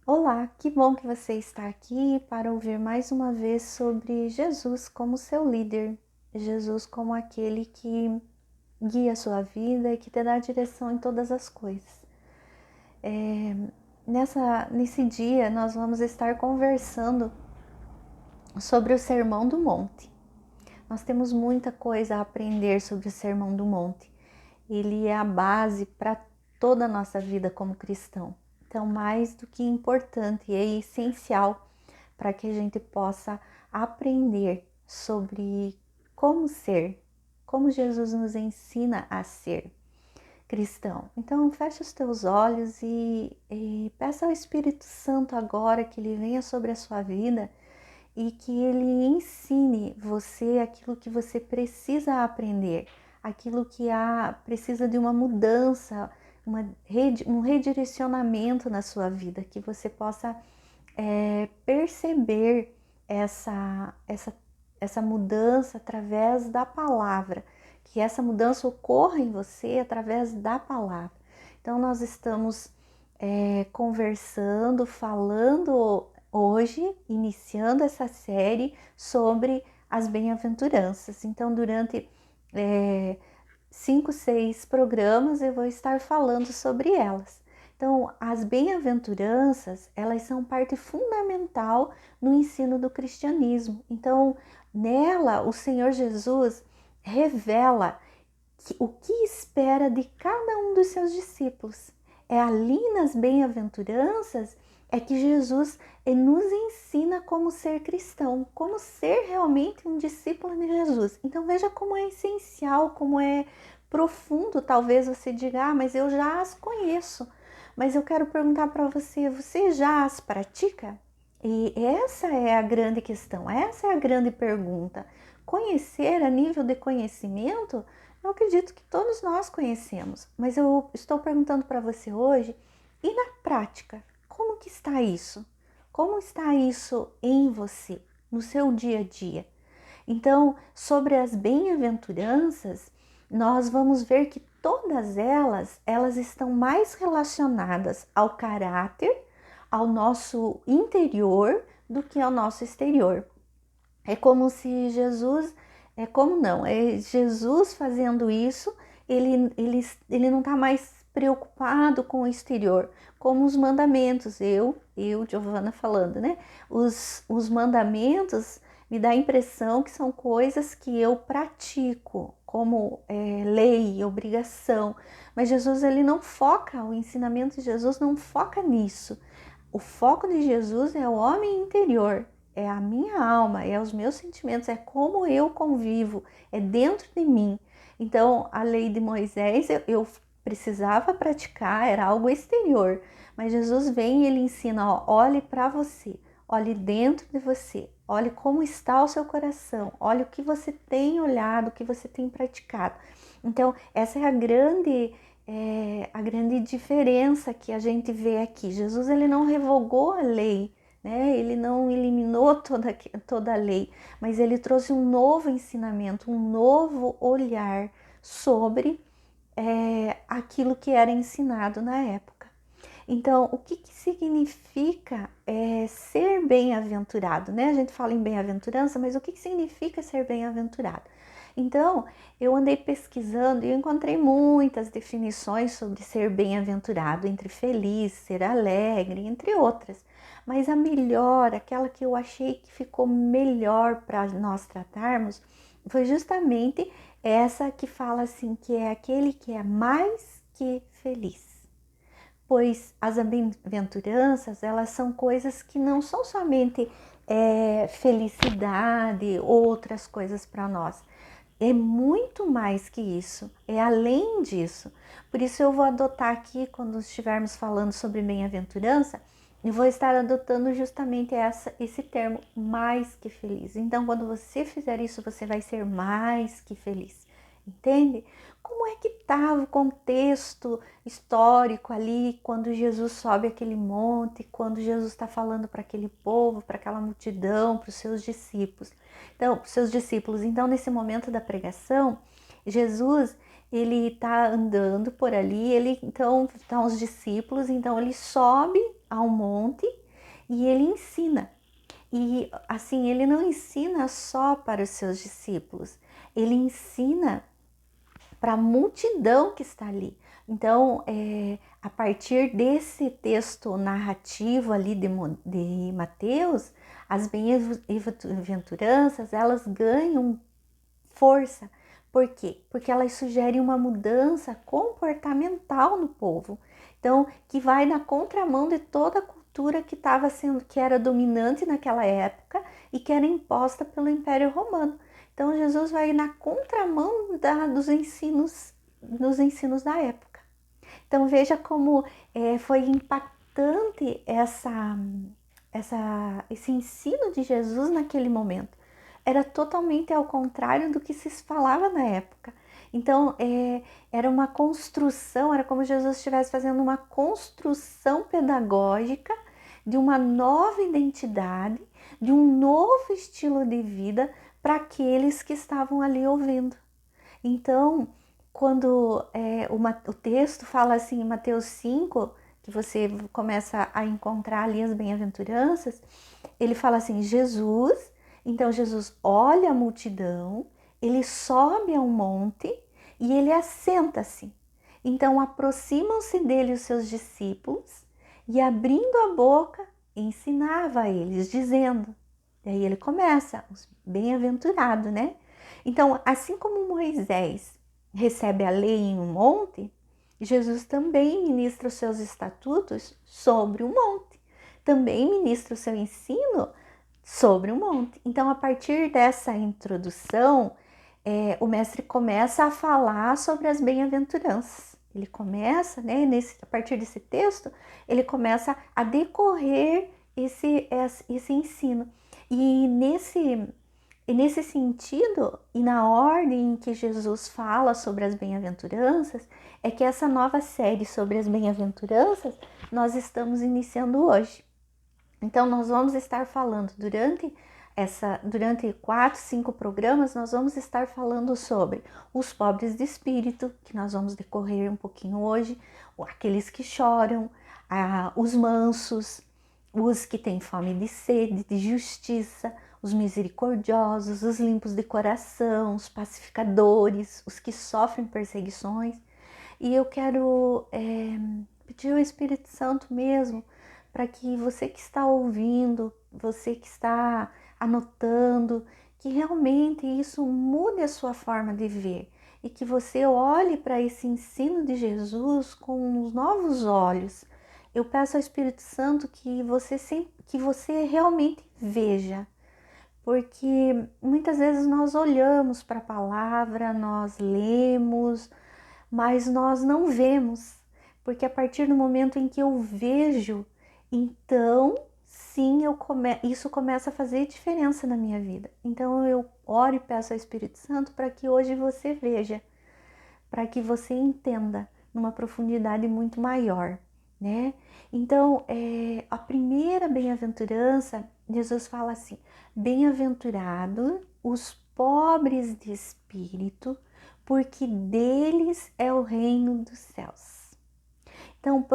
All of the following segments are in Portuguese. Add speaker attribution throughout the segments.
Speaker 1: Olá, que bom que você está aqui para ouvir mais uma vez sobre Jesus como seu líder, Jesus como aquele que guia a sua vida e que te dá direção em todas as coisas. Nesse dia, nós vamos estar conversando sobre o Sermão do Monte. Nós temos muita coisa a aprender sobre o Sermão do Monte. Ele é a base para toda a nossa vida como cristão. Então, mais do que importante, é essencial para que a gente possa aprender sobre como ser, como Jesus nos ensina a ser cristão. Então, feche os teus olhos e peça ao Espírito Santo agora que ele venha sobre a sua vida e que ele ensine você aquilo que você precisa aprender, aquilo que precisa de uma mudança, um redirecionamento na sua vida, que você possa perceber essa mudança através da palavra, que essa mudança ocorra em você através da palavra. Então, nós estamos conversando, falando hoje, iniciando essa série sobre as bem-aventuranças. Então, durante 5, 6 programas eu vou estar falando sobre elas. Então, as bem-aventuranças, elas são parte fundamental no ensino do cristianismo. Então, nela, o Senhor Jesus revela o que espera de cada um dos seus discípulos. É ali nas bem-aventuranças é que Jesus nos ensina como ser cristão, como ser realmente um discípulo de Jesus. Então veja como é essencial, como é profundo. Talvez você diga, mas eu já as conheço. Mas eu quero perguntar para você, você já as pratica? E essa é a grande questão, essa é a grande pergunta. Conhecer a nível de conhecimento, eu acredito que todos nós conhecemos, mas eu estou perguntando para você hoje, e na prática, como que está isso? Como está isso em você, no seu dia a dia? Então, sobre as bem-aventuranças, nós vamos ver que todas elas estão mais relacionadas ao caráter, ao nosso interior, do que ao nosso exterior. É como se Jesus, é como não, é Jesus fazendo isso, ele não está mais preocupado com o exterior, como os mandamentos, Giovana falando, né? Os mandamentos me dá a impressão que são coisas que eu pratico, como lei, obrigação, mas Jesus ele não foca, o ensinamento de Jesus não foca nisso. O foco de Jesus é o homem interior, é a minha alma, é os meus sentimentos, é como eu convivo, é dentro de mim. Então, a lei de Moisés eu precisava praticar, era algo exterior, mas Jesus vem e ele ensina, ó, olhe para você, olhe dentro de você, olhe como está o seu coração, olhe o que você tem olhado, o que você tem praticado. Então, essa é a grande diferença que a gente vê aqui. Jesus ele não revogou a lei, né? Ele não eliminou toda a lei, mas ele trouxe um novo ensinamento, um novo olhar sobre aquilo que era ensinado na época. Então, o que significa ser bem-aventurado, né? A gente fala em bem-aventurança, mas o que significa ser bem-aventurado? Então, eu andei pesquisando e encontrei muitas definições sobre ser bem-aventurado, entre feliz, ser alegre, entre outras. Mas a melhor, aquela que eu achei que ficou melhor para nós tratarmos, foi justamente essa que fala assim, que é aquele que é mais que feliz. Pois as bem-aventuranças, elas são coisas que não são somente felicidade ou outras coisas para nós. É muito mais que isso, é além disso. Por isso eu vou adotar aqui, quando estivermos falando sobre bem-aventurança, eu vou estar adotando justamente esse termo, mais que feliz. Então, quando você fizer isso, você vai ser mais que feliz. Entende? Como é que estava o contexto histórico ali, quando Jesus sobe aquele monte, quando Jesus está falando para aquele povo, para aquela multidão, para os seus discípulos. Então, nesse momento da pregação, Jesus, ele está andando por ali, então, estão os discípulos, então ele sobe ao monte e ele ensina. E assim, ele não ensina só para os seus discípulos, ele ensina para a multidão que está ali. Então, a partir desse texto narrativo ali de Mateus, as bem-aventuranças, elas ganham força. Por quê? Porque elas sugerem uma mudança comportamental no povo. Então, que vai na contramão de toda a cultura que era dominante naquela época e que era imposta pelo Império Romano. Então, Jesus vai na contramão dos ensinos da época. Então, veja como foi impactante esse ensino de Jesus naquele momento. Era totalmente ao contrário do que se falava na época. Então, era uma construção, era como Jesus estivesse fazendo uma construção pedagógica de uma nova identidade, de um novo estilo de vida para aqueles que estavam ali ouvindo. Então, quando o texto fala assim, em Mateus 5, que você começa a encontrar ali as bem-aventuranças, ele fala assim, então Jesus olha a multidão, ele sobe a um monte e ele assenta-se. Então aproximam-se dele os seus discípulos e abrindo a boca ensinava a eles, dizendo, e aí ele começa, os bem-aventurado, né? Então, assim como Moisés recebe a lei em um monte, Jesus também ministra os seus estatutos sobre o monte. Também ministra o seu ensino sobre o monte. Então, a partir dessa introdução, o mestre começa a falar sobre as bem-aventuranças. Ele começa, né, a partir desse texto, ele começa a decorrer esse ensino. E nesse sentido, e na ordem em que Jesus fala sobre as bem-aventuranças, é que essa nova série sobre as bem-aventuranças nós estamos iniciando hoje. Então, nós vamos estar falando durante 4, 5 programas, nós vamos estar falando sobre os pobres de espírito, que nós vamos decorrer um pouquinho hoje, aqueles que choram, os mansos, os que têm fome de sede, de justiça, os misericordiosos, os limpos de coração, os pacificadores, os que sofrem perseguições. E eu quero pedir ao Espírito Santo mesmo, para que você que está ouvindo, você que está anotando, que realmente isso mude a sua forma de ver e que você olhe para esse ensino de Jesus com os novos olhos. Eu peço ao Espírito Santo que você realmente veja, porque muitas vezes nós olhamos para a palavra, nós lemos, mas nós não vemos, porque a partir do momento em que eu vejo, então sim, isso começa a fazer diferença na minha vida. Então eu oro e peço ao Espírito Santo para que hoje você veja, para que você entenda numa profundidade muito maior, né? Então, a primeira bem-aventurança, Jesus fala assim, bem-aventurado os pobres de espírito, porque deles é o reino dos céus. Então,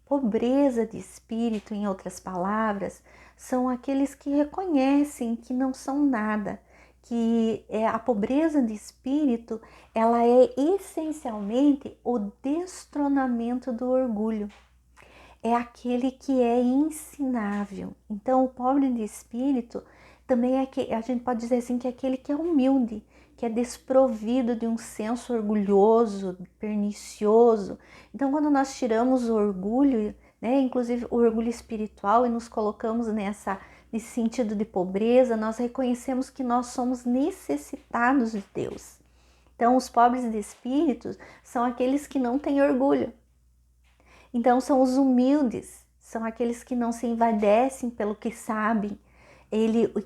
Speaker 1: pobreza de espírito, em outras palavras, são aqueles que reconhecem que não são nada, que a pobreza de espírito, ela é essencialmente o destronamento do orgulho. É aquele que é ensinável. Então, o pobre de espírito também a gente pode dizer assim, que é aquele que é humilde, que é desprovido de um senso orgulhoso, pernicioso. Então, quando nós tiramos o orgulho, né, inclusive o orgulho espiritual, e nos colocamos nesse sentido de pobreza, nós reconhecemos que nós somos necessitados de Deus. Então, os pobres de espírito são aqueles que não têm orgulho. Então, são os humildes, são aqueles que não se envaidecem pelo que sabem,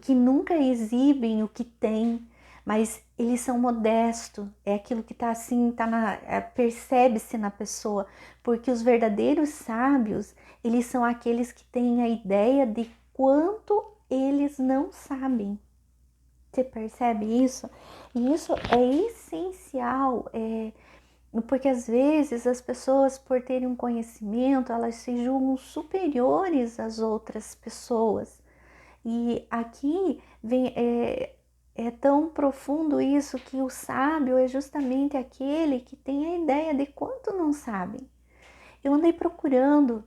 Speaker 1: que nunca exibem o que têm, mas eles são modestos, é aquilo que está assim, percebe-se na pessoa, porque os verdadeiros sábios, eles são aqueles que têm a ideia de quanto eles não sabem. Você percebe isso? E isso é essencial, Porque às vezes as pessoas, por terem um conhecimento, elas se julgam superiores às outras pessoas. E aqui é tão profundo isso, que o sábio é justamente aquele que tem a ideia de quanto não sabem. Eu andei procurando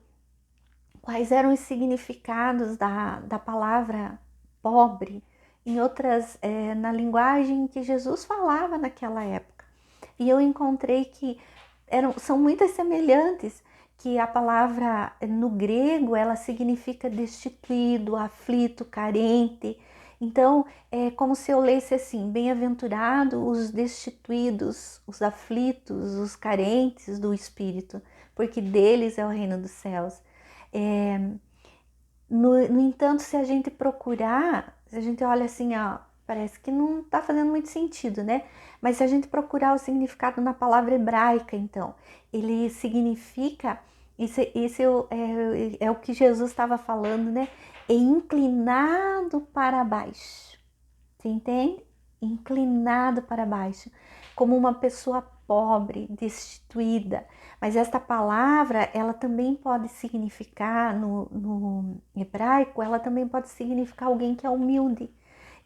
Speaker 1: quais eram os significados da palavra pobre em outras, na linguagem que Jesus falava naquela época. E eu encontrei que são muitas semelhantes, que a palavra no grego ela significa destituído, aflito, carente. Então é como se eu lesse assim: bem-aventurado os destituídos, os aflitos, os carentes do espírito, porque deles é o reino dos céus. É, no entanto, se a gente procurar, se a gente olha assim, ó, parece que não está fazendo muito sentido, né? Mas se a gente procurar o significado na palavra hebraica, então, ele significa, esse é o que Jesus estava falando, né? É inclinado para baixo. Você entende? Inclinado para baixo, como uma pessoa pobre, destituída. Mas esta palavra, ela também pode significar, no hebraico, ela também pode significar alguém que é humilde.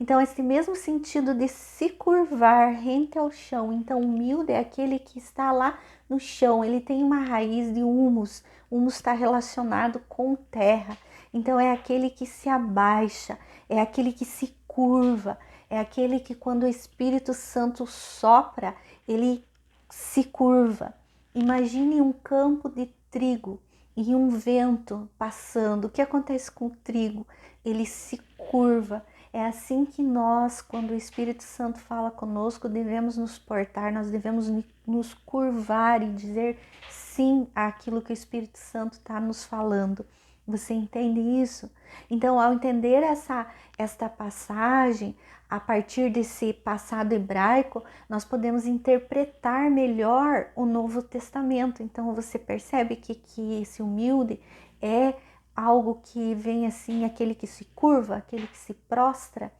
Speaker 1: Então, esse mesmo sentido de se curvar rente ao chão. Então, humilde é aquele que está lá no chão, ele tem uma raiz de humus. Humus está relacionado com terra. Então, é aquele que se abaixa, é aquele que se curva, é aquele que, quando o Espírito Santo sopra, ele se curva. Imagine um campo de trigo e um vento passando. O que acontece com o trigo? Ele se curva. É assim que nós, quando o Espírito Santo fala conosco, devemos nos portar, nós devemos nos curvar e dizer sim àquilo que o Espírito Santo está nos falando. Você entende isso? Então, ao entender esta passagem, a partir desse passado hebraico, nós podemos interpretar melhor o Novo Testamento. Então, você percebe que esse humilde é algo que vem assim, aquele que se curva, aquele que se prostra.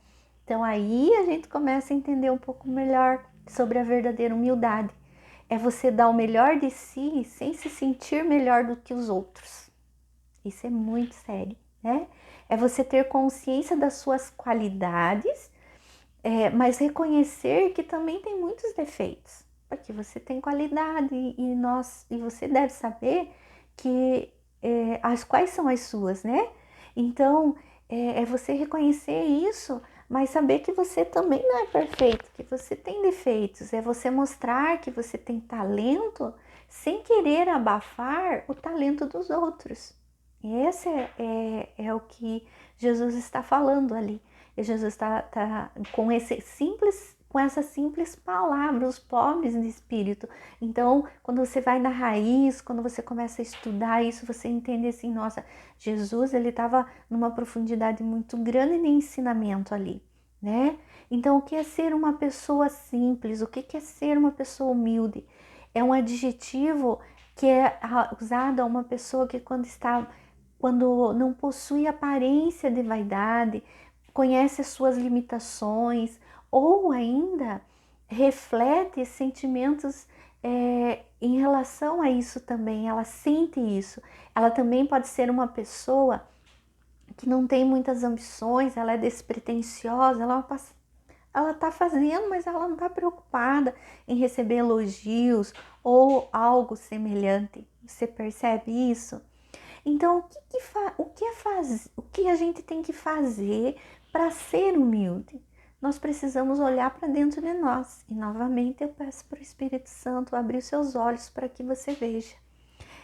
Speaker 1: Então aí a gente começa a entender um pouco melhor sobre a verdadeira humildade. É você dar o melhor de si sem se sentir melhor do que os outros. Isso é muito sério, né? É você ter consciência das suas qualidades, mas reconhecer que também tem muitos defeitos. Porque você tem qualidade e você deve saber que quais são as suas, né? Então, é você reconhecer isso, mas saber que você também não é perfeito, que você tem defeitos. É você mostrar que você tem talento sem querer abafar o talento dos outros. E esse é o que Jesus está falando ali. E Jesus está com essa simples palavra, os pobres de espírito. Então, quando você vai na raiz, quando você começa a estudar isso, você entende assim, nossa, Jesus ele estava numa profundidade muito grande de ensinamento ali, né? Então, o que é ser uma pessoa simples? O que é ser uma pessoa humilde? É um adjetivo que é usado a uma pessoa que quando não possui aparência de vaidade, conhece as suas limitações, ou ainda reflete sentimentos em relação a isso também, ela sente isso. Ela também pode ser uma pessoa que não tem muitas ambições, ela é despretensiosa, ela está fazendo, mas ela não está preocupada em receber elogios ou algo semelhante. Você percebe isso? Então, o que a gente tem que fazer para ser humilde? Nós precisamos olhar para dentro de nós. E novamente eu peço para o Espírito Santo abrir os seus olhos para que você veja.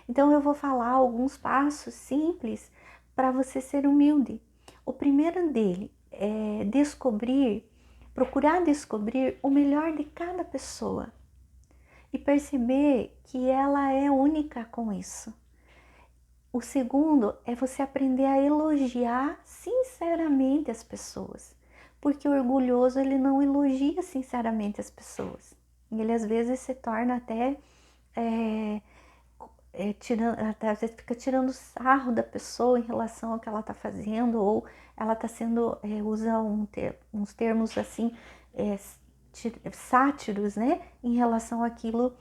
Speaker 1: Então eu vou falar alguns passos simples para você ser humilde. O primeiro dele é procurar descobrir o melhor de cada pessoa e perceber que ela é única com isso. O segundo é você aprender a elogiar sinceramente as pessoas, porque o orgulhoso ele não elogia sinceramente as pessoas. Ele às vezes se torna até às vezes fica tirando sarro da pessoa em relação ao que ela está fazendo, ou ela está sendo, usa uns termos assim, sátiros, né, em relação àquilo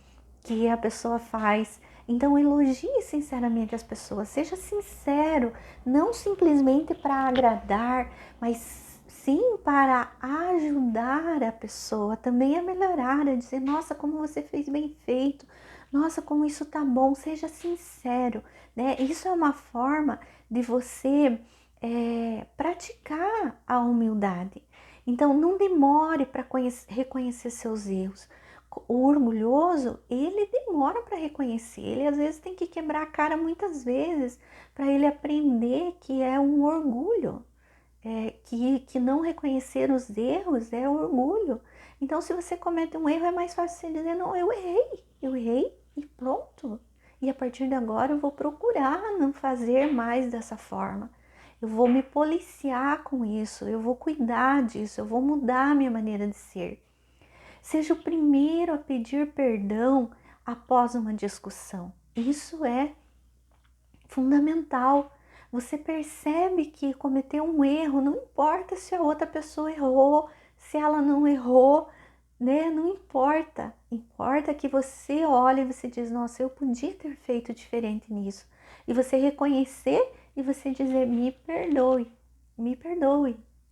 Speaker 1: que a pessoa faz. Então elogie sinceramente as pessoas, seja sincero, não simplesmente para agradar, mas sim para ajudar a pessoa também a melhorar, a dizer, nossa, como você fez bem feito, nossa, como isso tá bom, seja sincero, né? Isso é uma forma de você praticar a humildade. Então não demore para reconhecer seus erros. O orgulhoso, ele demora para reconhecer, ele às vezes tem que quebrar a cara muitas vezes para ele aprender que é um orgulho, que não reconhecer os erros é orgulho. Então, se você comete um erro, é mais fácil você dizer, não, eu errei e pronto. E a partir de agora eu vou procurar não fazer mais dessa forma. Eu vou me policiar com isso, eu vou cuidar disso, eu vou mudar a minha maneira de ser. Seja o primeiro a pedir perdão após uma discussão. Isso é fundamental. Você percebe que cometeu um erro, não importa se a outra pessoa errou, se ela não errou, né? Não importa. Importa que você olhe e você diz, nossa, eu podia ter feito diferente nisso. E você reconhecer e você dizer, me perdoe.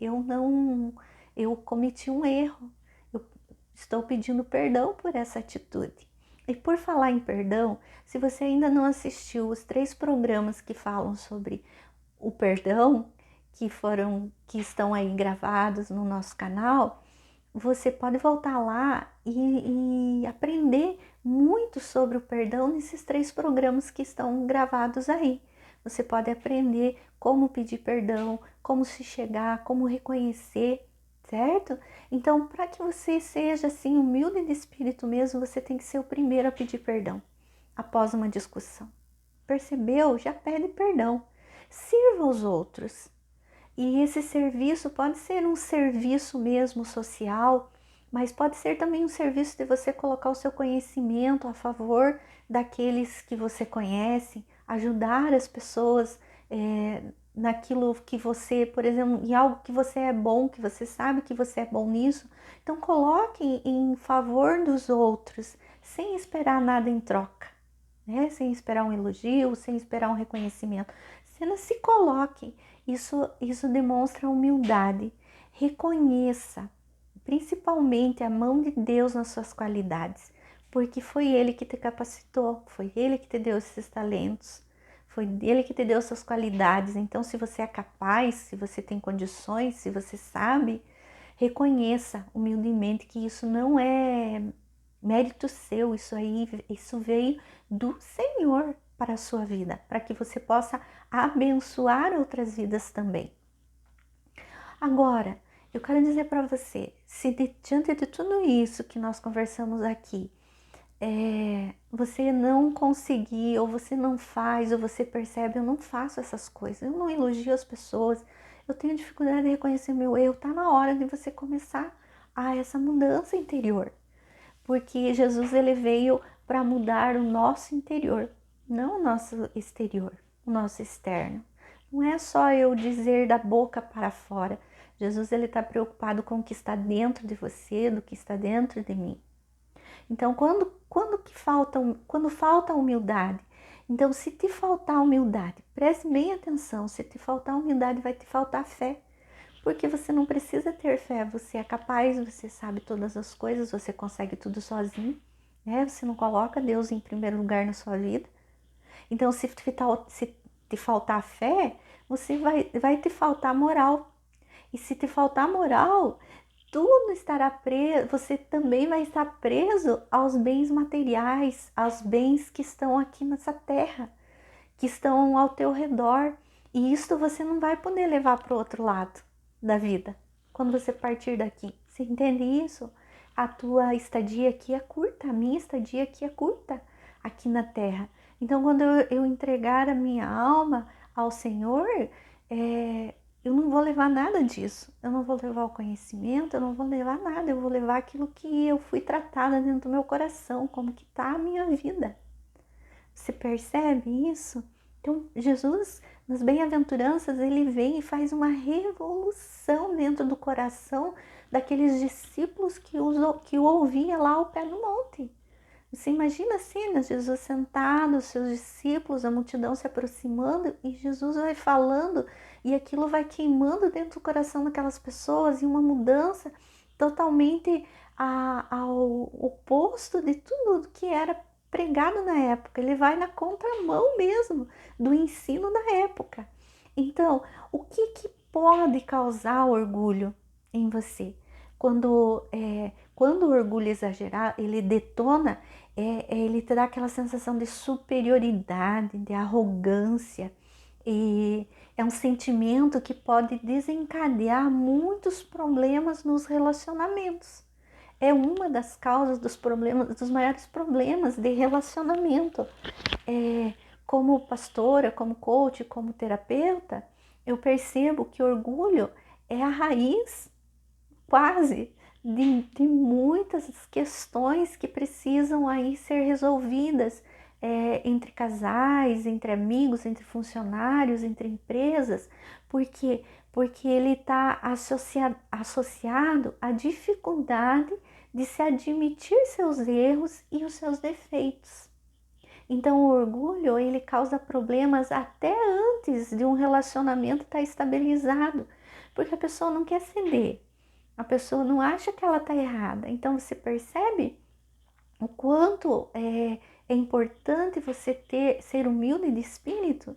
Speaker 1: Eu cometi um erro. Eu estou pedindo perdão por essa atitude. E por falar em perdão, se você ainda não assistiu os 3 programas que falam sobre o perdão, que estão aí gravados no nosso canal, você pode voltar lá e aprender muito sobre o perdão nesses 3 programas que estão gravados aí. Você pode aprender como pedir perdão, como se chegar, como reconhecer, certo? Então, para que você seja assim humilde de espírito mesmo, você tem que ser o primeiro a pedir perdão após uma discussão. Percebeu? Já pede perdão. Sirva os outros. E esse serviço pode ser um serviço mesmo social, mas pode ser também um serviço de você colocar o seu conhecimento a favor daqueles que você conhece, ajudar as pessoas naquilo que você, por exemplo, em algo que você é bom, que você sabe que você é bom nisso. Então coloque em favor dos outros, sem esperar nada em troca, né? Sem esperar um elogio, sem esperar um reconhecimento. Você não se coloque. Isso demonstra humildade. Reconheça, principalmente a mão de Deus nas suas qualidades, porque foi Ele que te capacitou, foi Ele que te deu esses talentos, foi Ele que te deu suas qualidades. Então, se você é capaz, se você tem condições, se você sabe, reconheça humildemente que isso não é mérito seu, isso veio do Senhor para a sua vida, para que você possa abençoar outras vidas também. Agora, eu quero dizer para você, se diante de tudo isso que nós conversamos aqui, você não conseguir, ou você não faz, ou você percebe, eu não faço essas coisas, eu não elogio as pessoas, eu tenho dificuldade de reconhecer meu erro, tá na hora de você começar essa mudança interior. Porque Jesus ele veio para mudar o nosso interior, não o nosso exterior, o nosso externo. Não é só eu dizer da boca para fora. Jesus ele está preocupado com o que está dentro de você, do que está dentro de mim. Então, quando falta humildade, então se te faltar humildade, preste bem atenção, se te faltar humildade vai te faltar fé. Porque você não precisa ter fé, você é capaz, você sabe todas as coisas, você consegue tudo sozinho, né? Você não coloca Deus em primeiro lugar na sua vida. Então, se te faltar fé, vai te faltar moral. E se te faltar moral, tudo estará preso, você também vai estar preso aos bens materiais, aos bens que estão aqui nessa terra, que estão ao teu redor. E isto você não vai poder levar para o outro lado da vida. Quando você partir daqui, você entende isso? A tua estadia aqui é curta, a minha estadia aqui é curta, aqui na terra. Então, quando eu entregar a minha alma ao Senhor, eu não vou levar nada disso. Eu não vou levar o conhecimento, eu não vou levar nada. Eu vou levar aquilo que eu fui tratada dentro do meu coração, como que está a minha vida. Você percebe isso? Então, Jesus, nas bem-aventuranças, ele vem e faz uma revolução dentro do coração daqueles discípulos que o ouviam lá ao pé do monte. Você imagina a cena, Jesus sentado, os seus discípulos, a multidão se aproximando e Jesus vai falando e aquilo vai queimando dentro do coração daquelas pessoas e uma mudança totalmente ao oposto de tudo que era pregado na época. Ele vai na contramão mesmo do ensino da época. Então, o que pode causar orgulho em você? Quando o orgulho exagerar, ele detona, ele te dá aquela sensação de superioridade, de arrogância, e é um sentimento que pode desencadear muitos problemas nos relacionamentos. É uma das causas dos problemas, dos maiores problemas de relacionamento. Como pastora, como coach, como terapeuta, eu percebo que orgulho é a raiz quase de muitas questões que precisam aí ser resolvidas entre casais, entre amigos, entre funcionários, entre empresas, porque ele está associado à dificuldade de se admitir seus erros e os seus defeitos. Então, o orgulho, ele causa problemas até antes de um relacionamento estar estabilizado, porque a pessoa não quer ceder, a pessoa não acha que ela está errada. Então, você percebe o quanto é importante você ser humilde de espírito?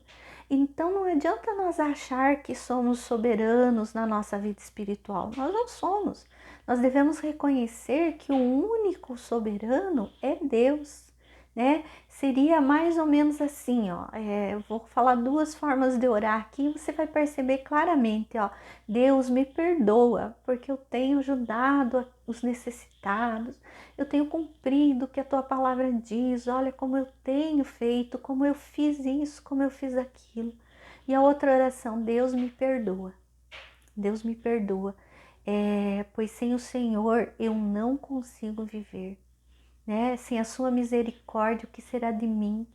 Speaker 1: Então, não adianta nós achar que somos soberanos na nossa vida espiritual. Nós não somos. Nós devemos reconhecer que o único soberano é Deus, né? Seria mais ou menos assim, ó. Eu vou falar duas formas de orar aqui, você vai perceber claramente, ó. Deus me perdoa, porque eu tenho ajudado os necessitados, eu tenho cumprido o que a tua palavra diz, olha como eu tenho feito, como eu fiz isso, como eu fiz aquilo. E a outra oração, Deus me perdoa, Deus me perdoa, pois sem o Senhor eu não consigo viver. Né? Sem a sua misericórdia, o que será de mim?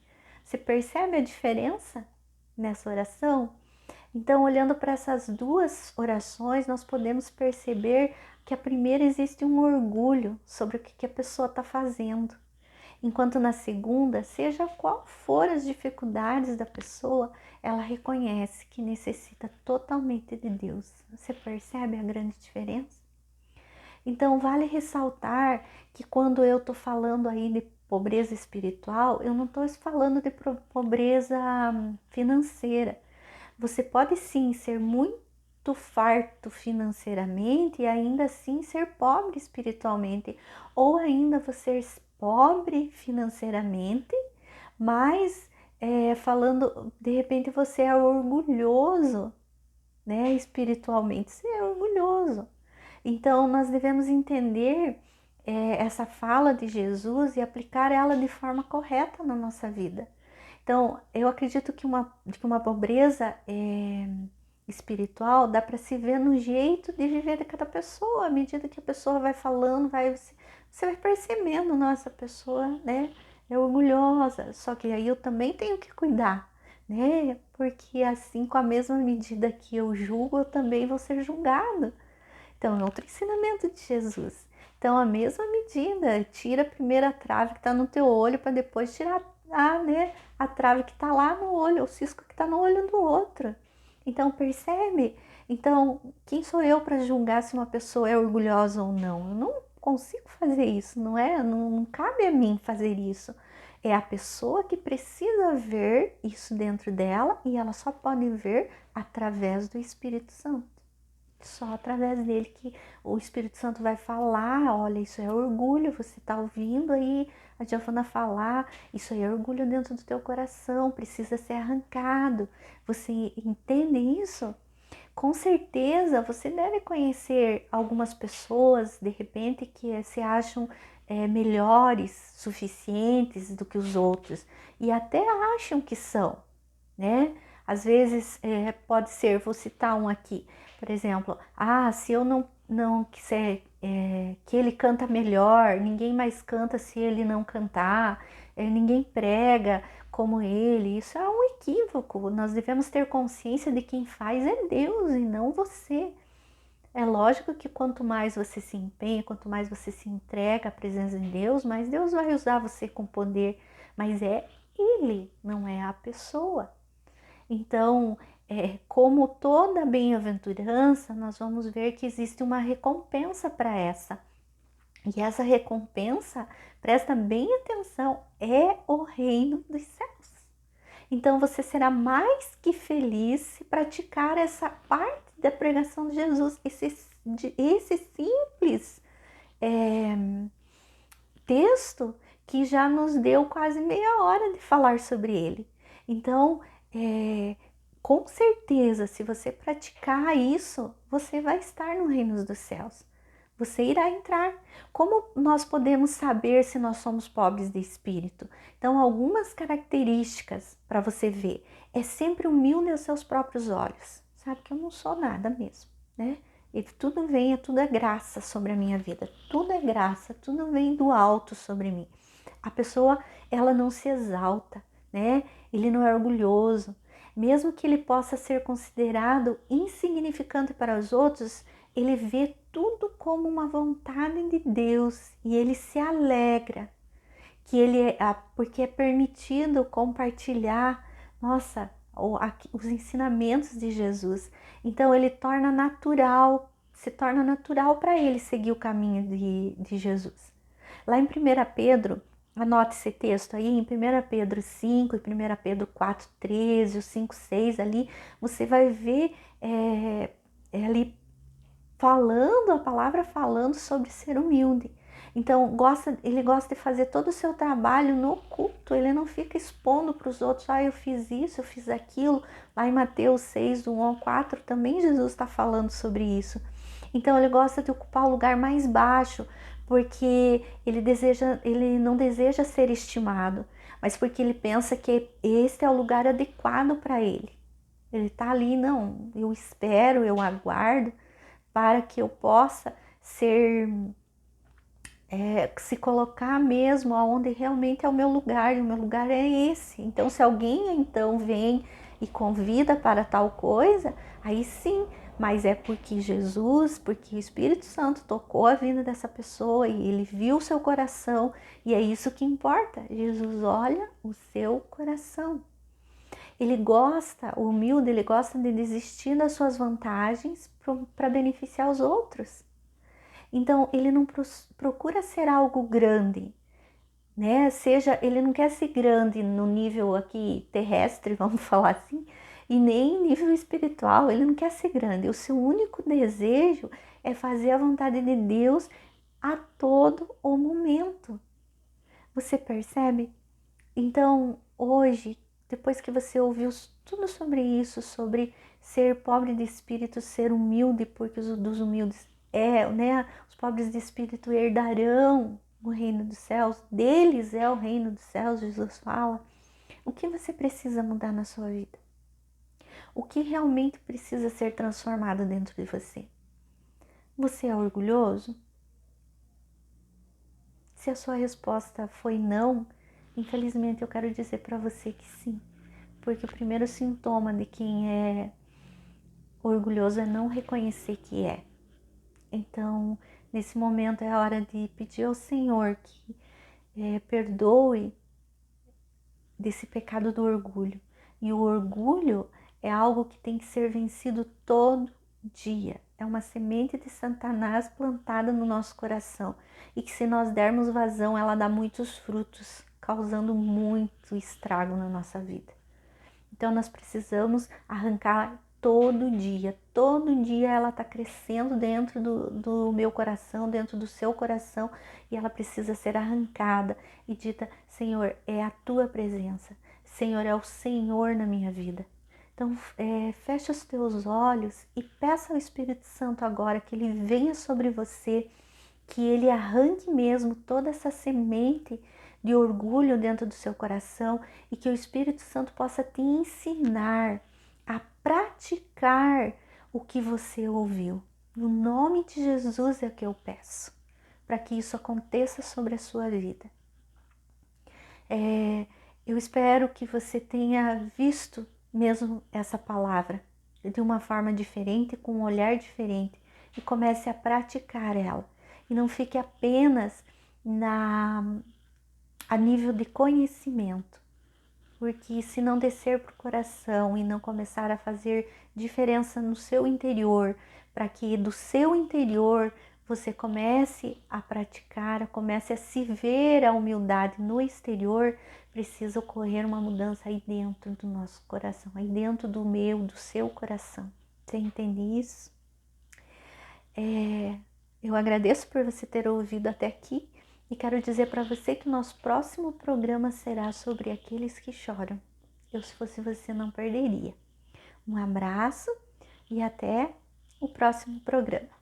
Speaker 1: Você percebe a diferença nessa oração? Então, olhando para essas duas orações, nós podemos perceber que a primeira existe um orgulho sobre o que a pessoa está fazendo, enquanto na segunda, seja qual for as dificuldades da pessoa, ela reconhece que necessita totalmente de Deus. Você percebe a grande diferença? Então, vale ressaltar que quando eu estou falando aí de pobreza espiritual, eu não estou falando de pobreza financeira. Você pode sim ser muito farto financeiramente e ainda assim ser pobre espiritualmente, ou ainda você ser pobre financeiramente, mas falando, de repente você é orgulhoso, né, espiritualmente, você é orgulhoso. Então, nós devemos entender essa fala de Jesus e aplicar ela de forma correta na nossa vida. Então, eu acredito que uma pobreza espiritual dá para se ver no jeito de viver de cada pessoa. À medida que a pessoa vai falando, você vai percebendo, nossa, essa pessoa, né, é orgulhosa. Só que aí eu também tenho que cuidar, né? Porque assim, com a mesma medida que eu julgo, eu também vou ser julgado. Então, é outro ensinamento de Jesus. Então, a mesma medida, tira a primeira trave que está no teu olho para depois tirar a trave que está lá no olho, o cisco que está no olho do outro. Então, percebe? Então, quem sou eu para julgar se uma pessoa é orgulhosa ou não? Eu não consigo fazer isso, não é? Não cabe a mim fazer isso. É a pessoa que precisa ver isso dentro dela e ela só pode ver através do Espírito Santo. Só através dele que o Espírito Santo vai falar, olha, isso é orgulho, você está ouvindo aí a Giovana falar, isso aí é orgulho dentro do teu coração, precisa ser arrancado. Você entende isso? Com certeza você deve conhecer algumas pessoas, de repente, que se acham melhores, suficientes do que os outros, e até acham que são, né? Às vezes pode ser, vou citar um aqui, por exemplo, se eu não quiser que ele canta melhor, ninguém mais canta se ele não cantar, ninguém prega como ele, isso é um equívoco. Nós devemos ter consciência de quem faz é Deus e não você. É lógico que quanto mais você se empenha, quanto mais você se entrega à presença de Deus, mais Deus vai usar você com poder, mas é Ele, não é a pessoa. Então, como toda bem-aventurança, nós vamos ver que existe uma recompensa para essa. E essa recompensa, presta bem atenção, é o reino dos céus. Então você será mais que feliz se praticar essa parte da pregação de Jesus, esse simples é, texto que já nos deu quase meia hora de falar sobre ele. Então, com certeza, se você praticar isso, você vai estar no reino dos céus. Você irá entrar. Como nós podemos saber se nós somos pobres de espírito? Então, algumas características para você ver. É sempre humilde aos seus próprios olhos. Sabe que eu não sou nada mesmo, né? E tudo vem, tudo é graça sobre a minha vida. Tudo é graça, tudo vem do alto sobre mim. A pessoa, ela não se exalta, né? Ele não é orgulhoso. Mesmo que ele possa ser considerado insignificante para os outros, ele vê tudo como uma vontade de Deus e ele se alegra que porque é permitido compartilhar, nossa, os ensinamentos de Jesus. Então ele se torna natural para ele seguir o caminho de Jesus. Lá em 1 Pedro, anote esse texto aí, em 1 Pedro 5 e 1 Pedro 4, 13, o 5, 6 ali, você vai ver ali falando, a palavra falando sobre ser humilde. Então, ele gosta de fazer todo o seu trabalho no culto, ele não fica expondo para os outros, eu fiz isso, eu fiz aquilo. Lá em Mateus 6, do 1 ao 4, também Jesus está falando sobre isso. Então, ele gosta de ocupar o lugar mais baixo, porque ele não deseja ser estimado, mas porque ele pensa que este é o lugar adequado para ele. Ele está ali, não, eu espero, eu aguardo, para que eu possa se colocar mesmo aonde realmente é o meu lugar, e o meu lugar é esse. Então, se alguém então vem e convida para tal coisa, aí sim, mas é porque Jesus, porque o Espírito Santo tocou a vida dessa pessoa e ele viu o seu coração, e é isso que importa. Jesus olha o seu coração. Ele gosta, o humilde, ele gosta de desistir das suas vantagens para beneficiar os outros. Então, ele não procura ser algo grande, né? Ele não quer ser grande no nível aqui terrestre, vamos falar assim, e nem nível espiritual, ele não quer ser grande. O seu único desejo é fazer a vontade de Deus a todo o momento. Você percebe? Então, hoje, depois que você ouviu tudo sobre isso, sobre ser pobre de espírito, ser humilde, porque os dos humildes né? Os pobres de espírito herdarão o reino dos céus, deles é o reino dos céus, Jesus fala. O que você precisa mudar na sua vida? O que realmente precisa ser transformado dentro de você? Você é orgulhoso? Se a sua resposta foi não, infelizmente eu quero dizer para você que sim. Porque o primeiro sintoma de quem é orgulhoso é não reconhecer que é. Então, nesse momento é a hora de pedir ao Senhor que perdoe desse pecado do orgulho. E o orgulho é algo que tem que ser vencido todo dia. É uma semente de Satanás plantada no nosso coração. E que se nós dermos vazão, ela dá muitos frutos, causando muito estrago na nossa vida. Então nós precisamos arrancar todo dia ela está crescendo dentro do meu coração, dentro do seu coração, e ela precisa ser arrancada e dita: Senhor, é a tua presença, Senhor, é o Senhor na minha vida. Então fecha os teus olhos e peça ao Espírito Santo agora que ele venha sobre você, que ele arranque mesmo toda essa semente de orgulho dentro do seu coração e que o Espírito Santo possa te ensinar a praticar o que você ouviu. No nome de Jesus é o que eu peço, para que isso aconteça sobre a sua vida. Eu espero que você tenha visto mesmo essa palavra de uma forma diferente, com um olhar diferente, e comece a praticar ela. E não fique apenas a nível de conhecimento, porque se não descer para o coração e não começar a fazer diferença no seu interior, para que do seu interior você comece a praticar, comece a se ver a humildade no exterior, precisa ocorrer uma mudança aí dentro do nosso coração, aí dentro do seu coração. Você entende isso? Eu agradeço por você ter ouvido até aqui e quero dizer para você que o nosso próximo programa será sobre aqueles que choram. Eu, se fosse você, não perderia. Um abraço e até o próximo programa.